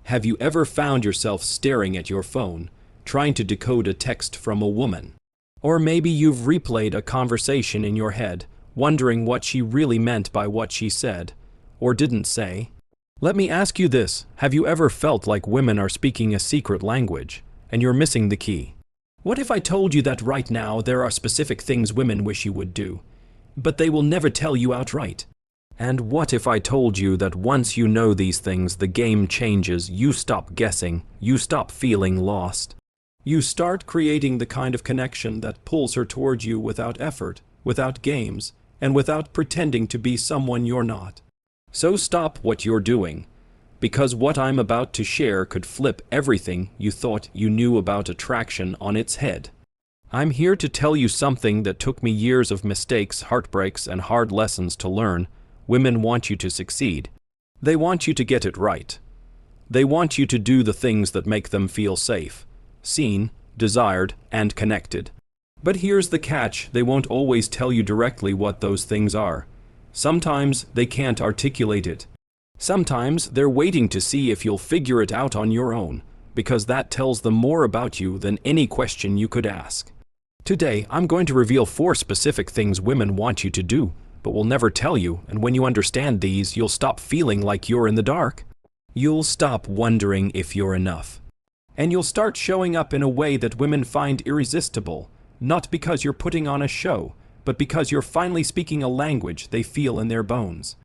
Have you ever found yourself staring at your phone, trying to decode a text from a woman? Or maybe you've replayed a conversation in your head, wondering what she really meant by what she said, or didn't say? Let me ask you this, have you ever felt like women are speaking a secret language, and you're missing the key? What if I told you that right now there are specific things women wish you would do, but they will never tell you outright? And what if I told you that once you know these things, the game changes, you stop guessing, you stop feeling lost? You start creating the kind of connection that pulls her towards you without effort, without games, and without pretending to be someone you're not. So stop what you're doing, because what I'm about to share could flip everything you thought you knew about attraction on its head. I'm here to tell you something that took me years of mistakes, heartbreaks, and hard lessons to learn. Women want you to succeed. They want you to get it right. They want you to do the things that make them feel safe, seen, desired, and connected. But here's the catch, they won't always tell you directly what those things are. Sometimes they can't articulate it. Sometimes they're waiting to see if you'll figure it out on your own, because that tells them more about you than any question you could ask. Today, I'm going to reveal 4 specific things women want you to do, but will never tell you, and when you understand these, you'll stop feeling like you're in the dark. You'll stop wondering if you're enough. And you'll start showing up in a way that women find irresistible, not because you're putting on a show, but because you're finally speaking a language they feel in their bones.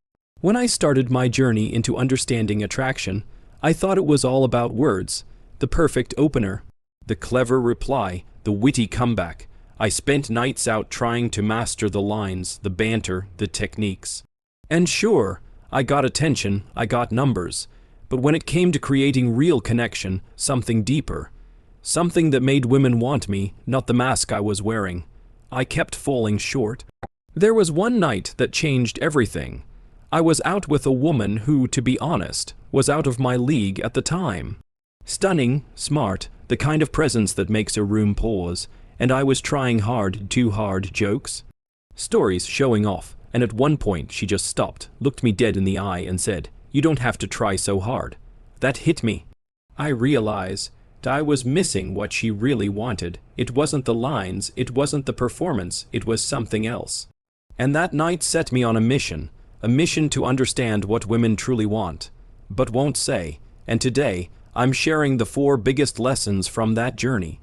When I started my journey into understanding attraction, I thought it was all about words, the perfect opener, the clever reply, the witty comeback. I spent nights out trying to master the lines, the banter, the techniques. And sure, I got attention, I got numbers, but when it came to creating real connection, something deeper, something that made women want me, not the mask I was wearing, I kept falling short. There was one night that changed everything. I was out with a woman who, to be honest, was out of my league at the time. Stunning, smart, the kind of presence that makes a room pause, and I was trying hard, too hard jokes. Stories showing off, and at one point she just stopped, looked me dead in the eye and said, "You don't have to try so hard." That hit me. I realized I was missing what she really wanted. It wasn't the lines, it wasn't the performance, it was something else. And that night set me on a mission to understand what women truly want, but won't say, and today, I'm sharing the 4 biggest lessons from that journey.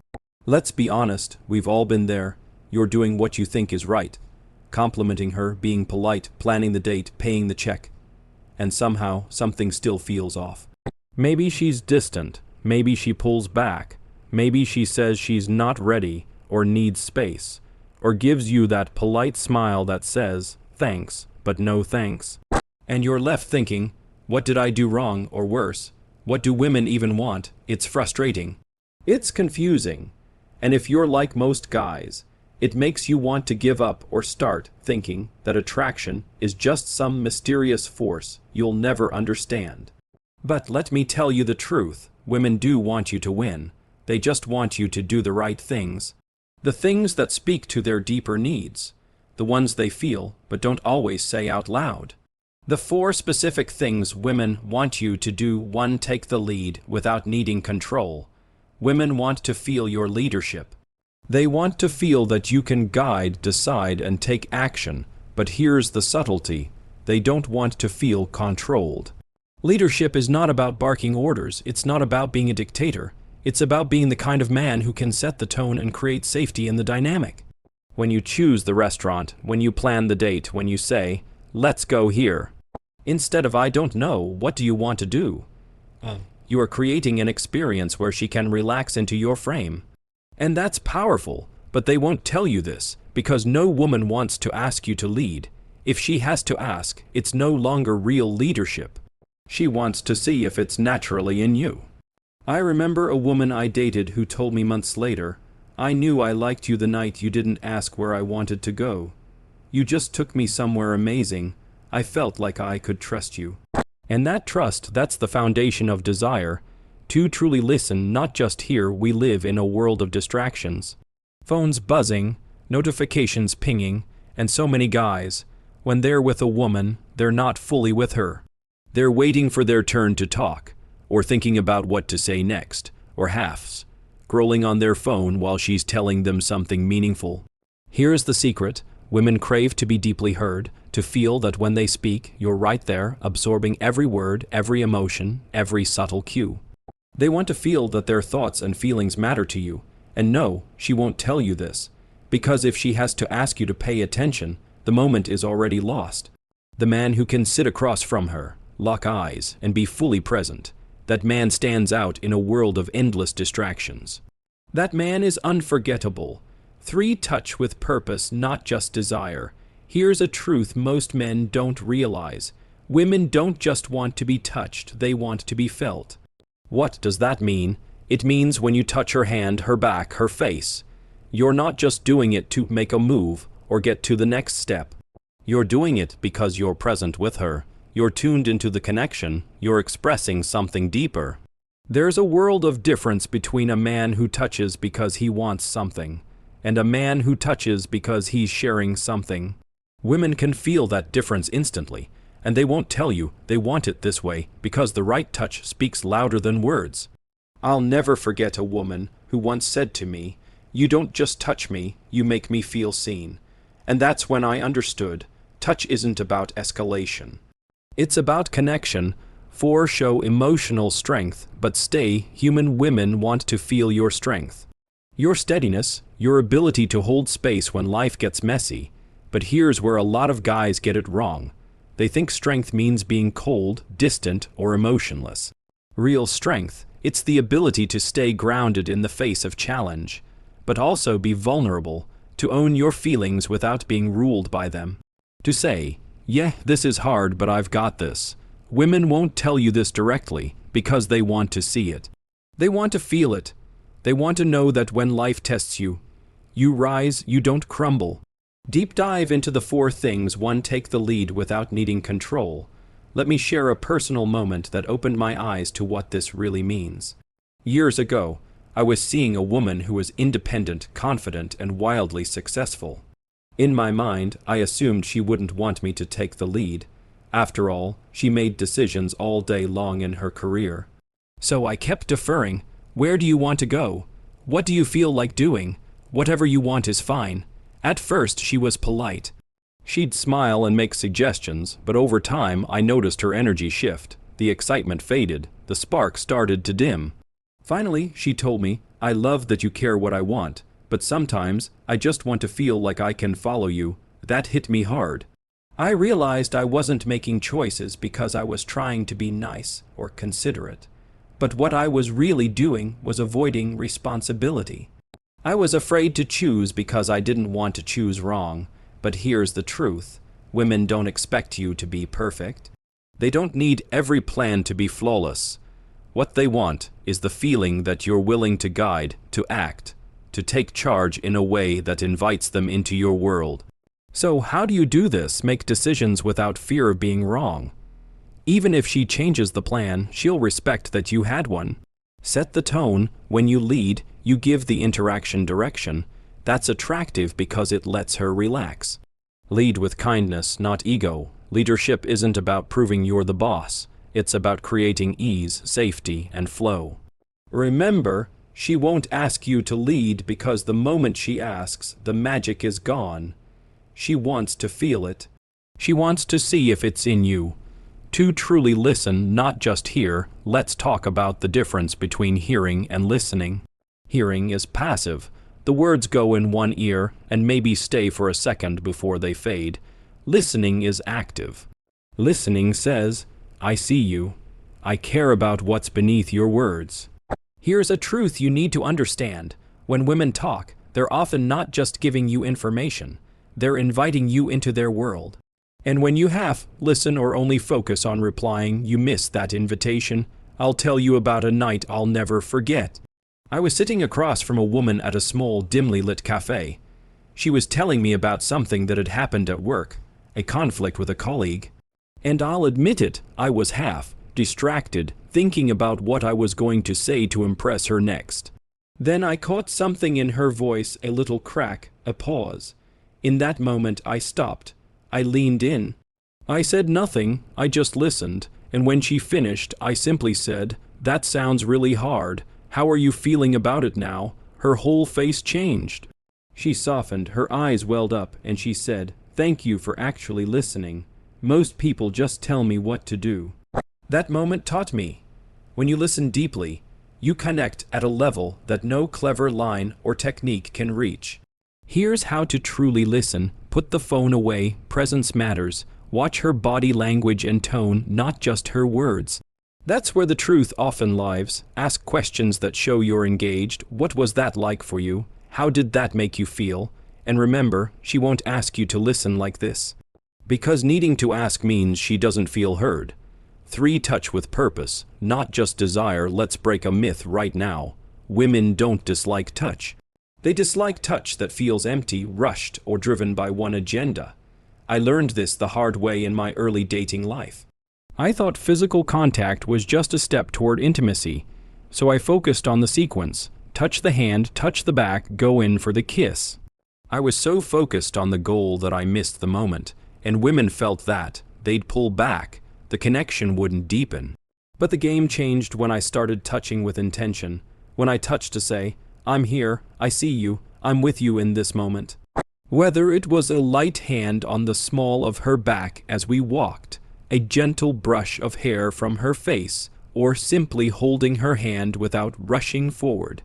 Let's be honest, we've all been there. You're doing what you think is right, complimenting her, being polite, planning the date, paying the check, and somehow something still feels off. Maybe she's distant, maybe she pulls back, maybe she says she's not ready or needs space, or gives you that polite smile that says, "Thanks, but no thanks." And you're left thinking, what did I do wrong, or worse, what do women even want? It's frustrating. It's confusing. And if you're like most guys, it makes you want to give up or start thinking that attraction is just some mysterious force you'll never understand. But let me tell you the truth, women do want you to win. They just want you to do the right things. The things that speak to their deeper needs. The ones they feel, but don't always say out loud. The 4 specific things women want you to do. 1. Take the lead without needing control. Women want to feel your leadership. They want to feel that you can guide, decide, and take action. But here's the subtlety. They don't want to feel controlled. Leadership is not about barking orders. It's not about being a dictator. It's about being the kind of man who can set the tone and create safety in the dynamic. When you choose the restaurant, when you plan the date, when you say, "Let's go here," instead of "I don't know, what do you want to do?" You are creating an experience where she can relax into your frame. And that's powerful, but they won't tell you this, because no woman wants to ask you to lead. If she has to ask, it's no longer real leadership. She wants to see if it's naturally in you. I remember a woman I dated who told me months later, "I knew I liked you the night you didn't ask where I wanted to go. You just took me somewhere amazing. I felt like I could trust you." And that trust, that's the foundation of desire. To truly listen, not just hear. We live in a world of distractions. Phones buzzing, notifications pinging, and so many guys, when they're with a woman, they're not fully with her. They're waiting for their turn to talk, or thinking about what to say next, or half scrolling on their phone while she's telling them something meaningful. Here's the secret. Women crave to be deeply heard, to feel that when they speak, you're right there, absorbing every word, every emotion, every subtle cue. They want to feel that their thoughts and feelings matter to you. And no, she won't tell you this, because if she has to ask you to pay attention, the moment is already lost. The man who can sit across from her, lock eyes, and be fully present, that man stands out in a world of endless distractions. That man is unforgettable. 3. Touch with purpose, not just desire. Here's a truth most men don't realize. Women don't just want to be touched, they want to be felt. What does that mean? It means when you touch her hand, her back, her face, you're not just doing it to make a move or get to the next step. You're doing it because you're present with her. You're tuned into the connection. You're expressing something deeper. There's a world of difference between a man who touches because he wants something and a man who touches because he's sharing something. Women can feel that difference instantly, and they won't tell you they want it this way because the right touch speaks louder than words. I'll never forget a woman who once said to me, "You don't just touch me, you make me feel seen." And that's when I understood, touch isn't about escalation. It's about connection. 4. Show emotional strength, but stay. Human women want to feel your strength. Your steadiness, your ability to hold space when life gets messy. But here's where a lot of guys get it wrong. They think strength means being cold, distant, or emotionless. Real strength, it's the ability to stay grounded in the face of challenge, but also be vulnerable, to own your feelings without being ruled by them. To say, "Yeah, this is hard, but I've got this." Women won't tell you this directly because they want to see it. They want to feel it. They want to know that when life tests you, you rise, you don't crumble. Deep dive into the 4 things. 1. Take the lead without needing control. Let me share a personal moment that opened my eyes to what this really means. Years ago, I was seeing a woman who was independent, confident, and wildly successful. In my mind, I assumed she wouldn't want me to take the lead. After all, she made decisions all day long in her career. So I kept deferring. "Where do you want to go? What do you feel like doing? Whatever you want is fine." At first, she was polite. She'd smile and make suggestions, but over time, I noticed her energy shift. The excitement faded. The spark started to dim. Finally, she told me, "I love that you care what I want, but sometimes I just want to feel like I can follow you." That hit me hard. I realized I wasn't making choices because I was trying to be nice or considerate, but what I was really doing was avoiding responsibility. I was afraid to choose because I didn't want to choose wrong. But here's the truth. Women don't expect you to be perfect. They don't need every plan to be flawless. What they want is the feeling that you're willing to guide, to act, to take charge in a way that invites them into your world. So how do you do this? Make decisions without fear of being wrong. Even if she changes the plan, she'll respect that you had one. Set the tone. When you lead, you give the interaction direction. That's attractive because it lets her relax. Lead with kindness, not ego. Leadership isn't about proving you're the boss. It's about creating ease, safety, and flow. Remember, she won't ask you to lead because the moment she asks, the magic is gone. She wants to feel it. She wants to see if it's in you. To truly listen, not just hear, let's talk about the difference between hearing and listening. Hearing is passive. The words go in one ear and maybe stay for a second before they fade. Listening is active. Listening says, "I see you. I care about what's beneath your words." Here's a truth you need to understand. When women talk, they're often not just giving you information. They're inviting you into their world. And when you half listen or only focus on replying, you miss that invitation. I'll tell you about a night I'll never forget. I was sitting across from a woman at a small, dimly lit cafe. She was telling me about something that had happened at work, a conflict with a colleague. And I'll admit it, I was half distracted, thinking about what I was going to say to impress her next. Then I caught something in her voice, a little crack, a pause. In that moment, I stopped. I leaned in. I said nothing, I just listened, and when she finished, I simply said, that sounds really hard. How are you feeling about it now?" Her whole face changed. She softened, her eyes welled up, and she said, "Thank you for actually listening. Most people just tell me what to do." That moment taught me, when you listen deeply, you connect at a level that no clever line or technique can reach. Here's how to truly listen. Put the phone away. Presence matters. Watch her body language and tone, not just her words. That's where the truth often lies. Ask questions that show you're engaged. What was that like for you? How did that make you feel? And remember, she won't ask you to listen like this, because needing to ask means she doesn't feel heard. 3. Touch with purpose, not just desire. Let's break a myth right now. Women don't dislike touch. They dislike touch that feels empty, rushed, or driven by one agenda. I learned this the hard way in my early dating life. I thought physical contact was just a step toward intimacy, so I focused on the sequence. Touch the hand, touch the back, go in for the kiss. I was so focused on the goal that I missed the moment, and women felt that. They'd pull back. The connection wouldn't deepen. But the game changed when I started touching with intention. When I touched to say, "I'm here, I see you, I'm with you in this moment." Whether it was a light hand on the small of her back as we walked, a gentle brush of hair from her face, or simply holding her hand without rushing forward.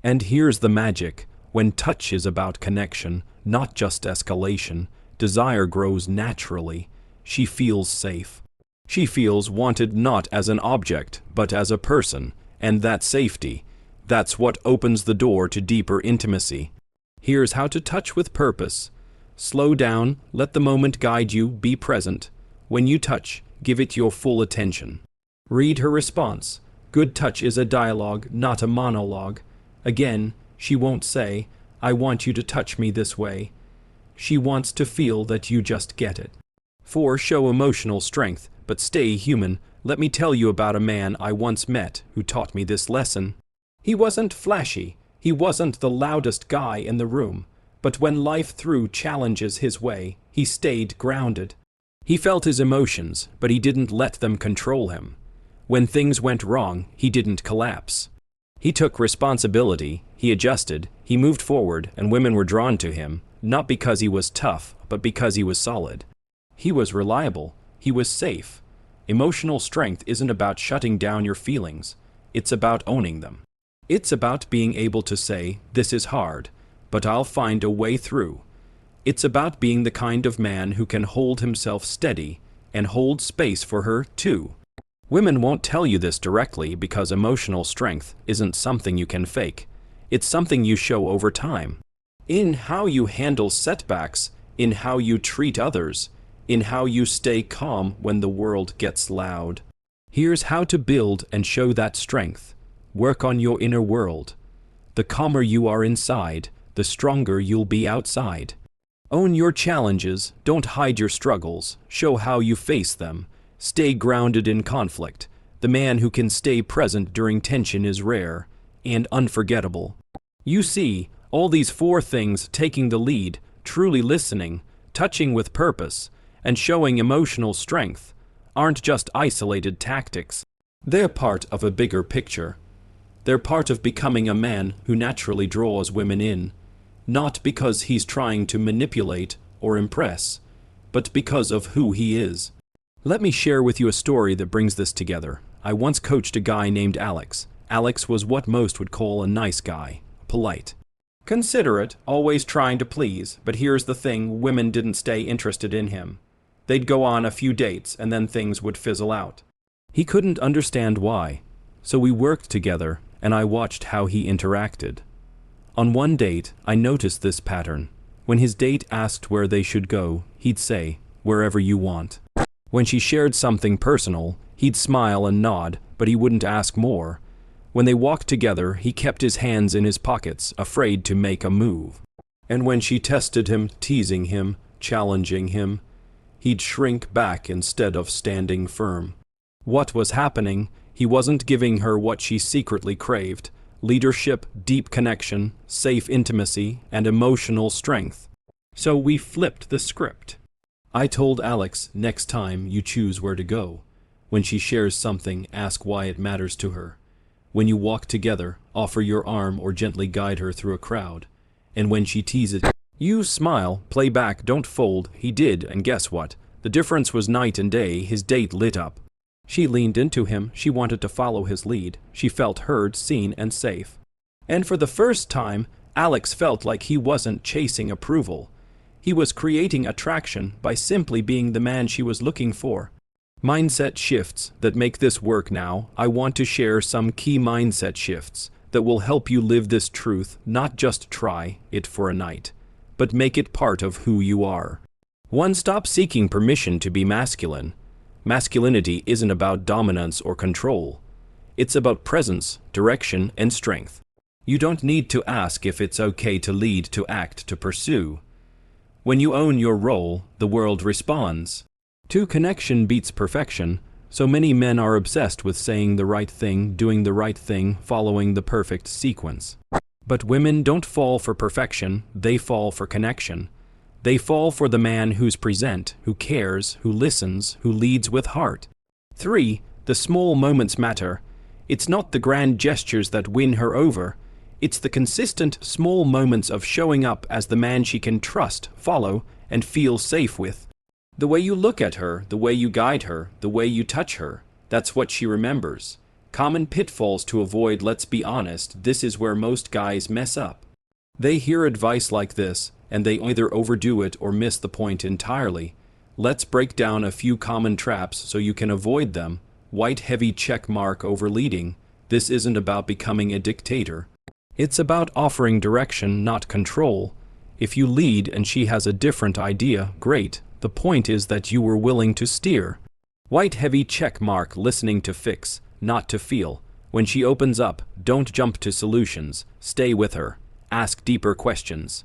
And here's the magic. When touch is about connection, not just escalation, desire grows naturally. She feels safe. She feels wanted not as an object, but as a person, and that safety, that's what opens the door to deeper intimacy. Here's how to touch with purpose. Slow down, let the moment guide you, be present. When you touch, give it your full attention. Read her response. Good touch is a dialogue, not a monologue. Again, she won't say, "I want you to touch me this way." She wants to feel that you just get it. 4. Show emotional strength, but stay human. Let me tell you about a man I once met who taught me this lesson. He wasn't flashy. He wasn't the loudest guy in the room. But when life threw challenges his way, he stayed grounded. He felt his emotions, but he didn't let them control him. When things went wrong, he didn't collapse. He took responsibility, he adjusted, he moved forward, and women were drawn to him, not because he was tough, but because he was solid. He was reliable. He was safe. Emotional strength isn't about shutting down your feelings. It's about owning them. It's about being able to say, "This is hard, but I'll find a way through." It's about being the kind of man who can hold himself steady and hold space for her, too. Women won't tell you this directly because emotional strength isn't something you can fake. It's something you show over time. In how you handle setbacks, in how you treat others, in how you stay calm when the world gets loud. Here's how to build and show that strength. Work on your inner world. The calmer you are inside, the stronger you'll be outside. Own your challenges, don't hide your struggles, show how you face them. Stay grounded in conflict. The man who can stay present during tension is rare and unforgettable. You see, all these 4 things, taking the lead, truly listening, touching with purpose, and showing emotional strength, aren't just isolated tactics. They're part of a bigger picture. They're part of becoming a man who naturally draws women in, not because he's trying to manipulate or impress, but because of who he is. Let me share with you a story that brings this together. I once coached a guy named Alex. Alex was what most would call a nice guy, polite, considerate, always trying to please, but here's the thing, women didn't stay interested in him. They'd go on a few dates and then things would fizzle out. He couldn't understand why, so we worked together and I watched how he interacted. On one date, I noticed this pattern. When his date asked where they should go, he'd say, "Wherever you want." When she shared something personal, he'd smile and nod, but he wouldn't ask more. When they walked together, he kept his hands in his pockets, afraid to make a move. And when she tested him, teasing him, challenging him, he'd shrink back instead of standing firm. What was happening? He wasn't giving her what she secretly craved: leadership, deep connection, safe intimacy, and emotional strength. So we flipped the script. I told Alex, next time you choose where to go, when she shares something, ask why it matters to her. When you walk together, offer your arm or gently guide her through a crowd. And when she teases, you smile, play back, don't fold. He did, and guess what? The difference was night and day. His date lit up. She leaned into him. She wanted to follow his lead. She felt heard, seen, and safe. And for the first time, Alex felt like he wasn't chasing approval. He was creating attraction by simply being the man she was looking for. Mindset shifts that make this work now. I want to share some key mindset shifts that will help you live this truth, not just try it for a night, but make it part of who you are. 1. Stop seeking permission to be masculine. Masculinity isn't about dominance or control. It's about presence, direction, and strength. You don't need to ask if it's okay to lead, to act, to pursue. When you own your role, the world responds. 2. Connection beats perfection. So many men are obsessed with saying the right thing, doing the right thing, following the perfect sequence. But women don't fall for perfection, they fall for connection. They fall for the man who's present, who cares, who listens, who leads with heart. 3. The small moments matter. It's not the grand gestures that win her over. It's the consistent, small moments of showing up as the man she can trust, follow, and feel safe with. The way you look at her, the way you guide her, the way you touch her, that's what she remembers. Common pitfalls to avoid. Let's be honest, this is where most guys mess up. They hear advice like this, and they either overdo it or miss the point entirely. Let's break down a few common traps so you can avoid them. White heavy check mark over leading. This isn't about becoming a dictator. It's about offering direction, not control. If you lead and she has a different idea, great. The point is that you were willing to steer. White heavy check mark. Listening to fix, not to feel. When she opens up, don't jump to solutions. Stay with her. Ask deeper questions.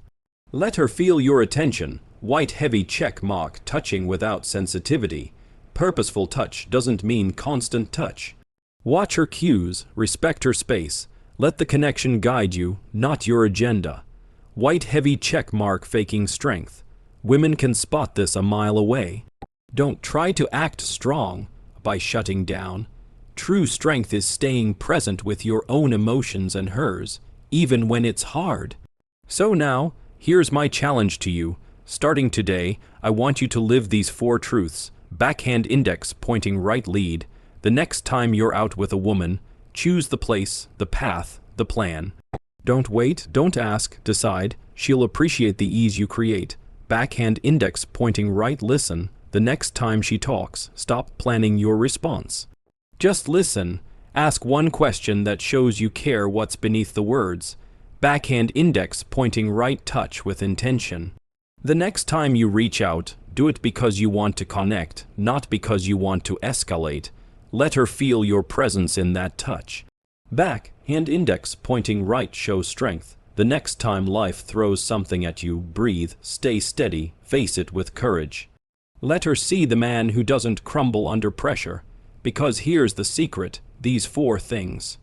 Let her feel your attention. White heavy check mark. Touching without sensitivity. Purposeful touch doesn't mean constant touch. Watch her cues. Respect her space. Let the connection guide you, not your agenda. White heavy check mark. Faking strength. Women can spot this a mile away. Don't try to act strong by shutting down. True strength is staying present with your own emotions and hers, even when it's hard. So now, here's my challenge to you. Starting today, I want you to live these 4 truths. Backhand index pointing right lead. The next time you're out with a woman, choose the place, the path, the plan. Don't wait, don't ask, decide. She'll appreciate the ease you create. Backhand index pointing right. Listen. The next time she talks, stop planning your response. Just listen. Ask one question that shows you care. What's beneath the words. Backhand index pointing right. Touch with intention. The next time you reach out, do it because you want to connect, not because you want to escalate. Let her feel your presence in that touch. Backhand index pointing right shows strength. The next time life throws something at you, breathe, stay steady, face it with courage. Let her see the man who doesn't crumble under pressure. Because here's the secret, these 4 things.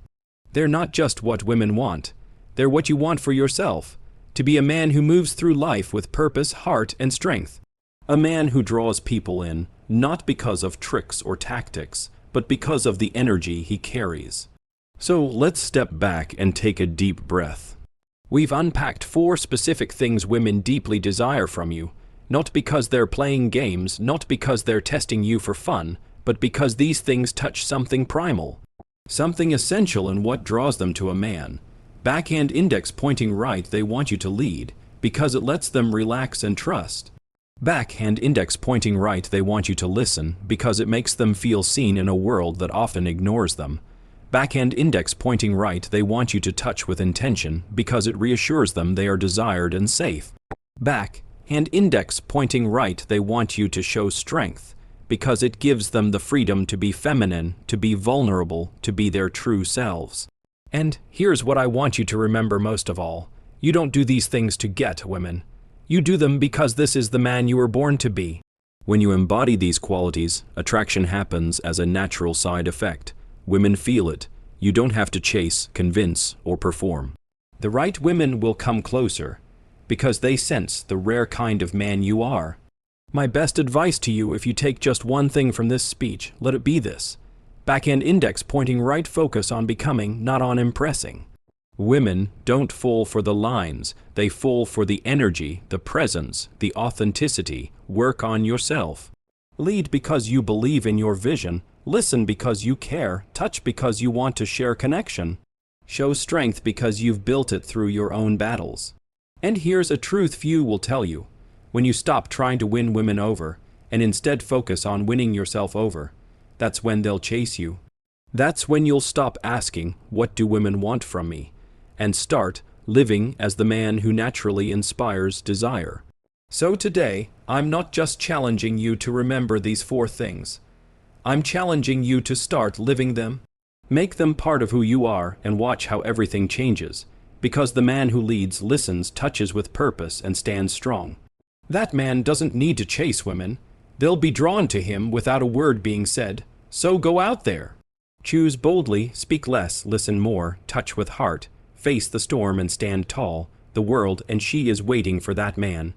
They're not just what women want. They're what you want for yourself. To be a man who moves through life with purpose, heart, and strength. A man who draws people in, not because of tricks or tactics, but because of the energy he carries. So let's step back and take a deep breath. We've unpacked 4 specific things women deeply desire from you, not because they're playing games, not because they're testing you for fun, but because these things touch something primal, something essential in what draws them to a man. Backhand index pointing right. They want you to lead, because it lets them relax and trust. Backhand index pointing right. They want you to listen, because it makes them feel seen in a world that often ignores them. Backhand index pointing right. They want you to touch with intention, because it reassures them they are desired and safe. Backhand index pointing right. They want you to show strength, because it gives them the freedom to be feminine, to be vulnerable, to be their true selves. And here's what I want you to remember most of all. You don't do these things to get women. You do them because this is the man you were born to be. When you embody these qualities, attraction happens as a natural side effect. Women feel it. You don't have to chase, convince, or perform. The right women will come closer, because they sense the rare kind of man you are. My best advice to you, if you take just one thing from this speech, let it be this. Back-end index pointing right, focus on becoming, not on impressing. Women don't fall for the lines, they fall for the energy, the presence, the authenticity. Work on yourself. Lead because you believe in your vision, listen because you care, touch because you want to share connection. Show strength because you've built it through your own battles. And here's a truth few will tell you. When you stop trying to win women over, and instead focus on winning yourself over, that's when they'll chase you. That's when you'll stop asking, "What do women want from me?" and start living as the man who naturally inspires desire. So today, I'm not just challenging you to remember these 4 things. I'm challenging you to start living them. Make them part of who you are and watch how everything changes. Because the man who leads, listens, touches with purpose, and stands strong. That man doesn't need to chase women. They'll be drawn to him without a word being said. So go out there. Choose boldly, speak less, listen more, touch with heart, face the storm and stand tall. The world and she is waiting for that man.